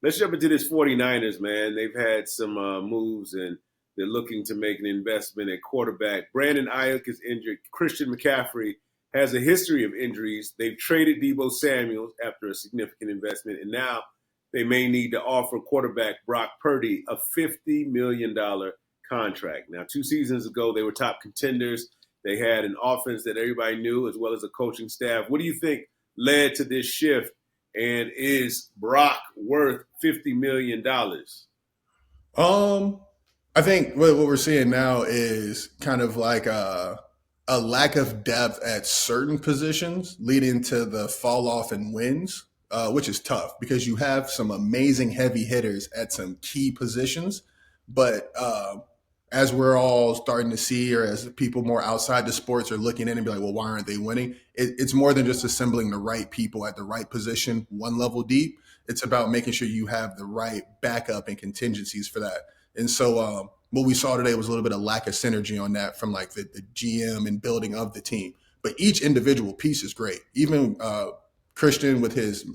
Let's jump into this 49ers, man. They've had some moves, and they're looking to make an investment at quarterback. Brandon Ayuk is injured. Christian McCaffrey has a history of injuries. They've traded Debo Samuel after a significant investment, and now they may need to offer quarterback Brock Purdy a $50 million contract. Now, 2 seasons ago, they were top contenders. They had an offense that everybody knew, as well as a coaching staff. What do you think led to this shift? And is Brock worth $50 million? I think what we're seeing now is kind of like a lack of depth at certain positions, leading to the fall off in wins, which is tough because you have some amazing heavy hitters at some key positions, but as we're all starting to see, or as people more outside the sports are looking in and be like, well, why aren't they winning? It's more than just assembling the right people at the right position, one level deep. It's about making sure you have the right backup and contingencies for that. And so what we saw today was a little bit of lack of synergy on that from like the GM and building of the team. But each individual piece is great. Even Christian with his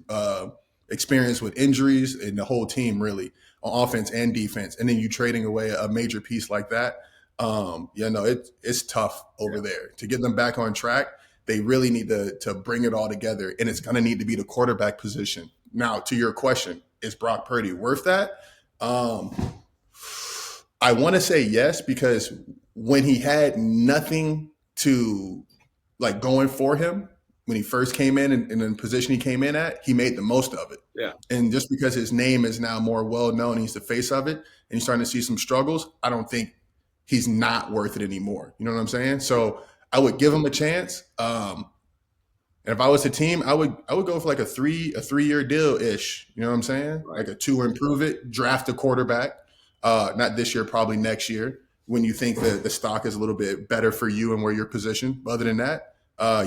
experience with injuries and the whole team really on offense and defense. And then you trading away a major piece like that. It's tough over there to get them back on track. They really need to bring it all together, and it's going to need to be the quarterback position. Now, to your question, is Brock Purdy worth that? I want to say yes, because when he had nothing to like going for him, when he first came in the position he came in at, he made the most of it. Yeah. And just because his name is now more well known, he's the face of it, and he's starting to see some struggles, I don't think he's not worth it anymore. You know what I'm saying? So I would give him a chance. And if I was a team, I would go for like a 3-year deal ish. You know what I'm saying? Right. Like a 2 improve it, draft a quarterback. Not this year, probably next year, when you think that the stock is a little bit better for you and where you're positioned. But other than that, I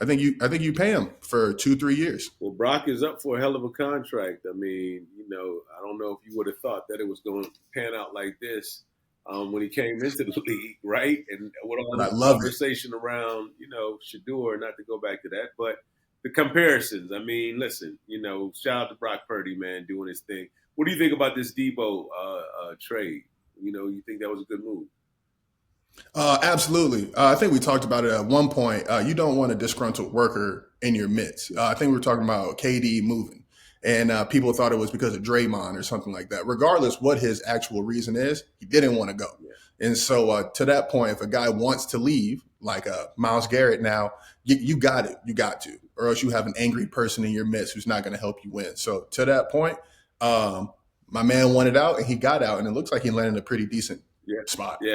think you pay him for 2-3 years. Well, Brock is up for a hell of a contract. I mean, I don't know if you would have thought that it was going to pan out like this when he came into the league, right? And with all the conversation around, Shador, not to go back to that, but the comparisons. I mean, listen, shout out to Brock Purdy, man, doing his thing. What do you think about this Debo trade? You think that was a good move? Absolutely. I think we talked about it at one point. You don't want a disgruntled worker in your midst. I think we were talking about KD moving, and people thought it was because of Draymond or something like that. Regardless what his actual reason is, he didn't want to go. Yeah. And so to that point, if a guy wants to leave, like Myles Garrett now, you got it. You got to, or else you have an angry person in your midst who's not going to help you win. So to that point, my man wanted out and he got out, and it looks like he landed in a pretty decent spot. Yeah.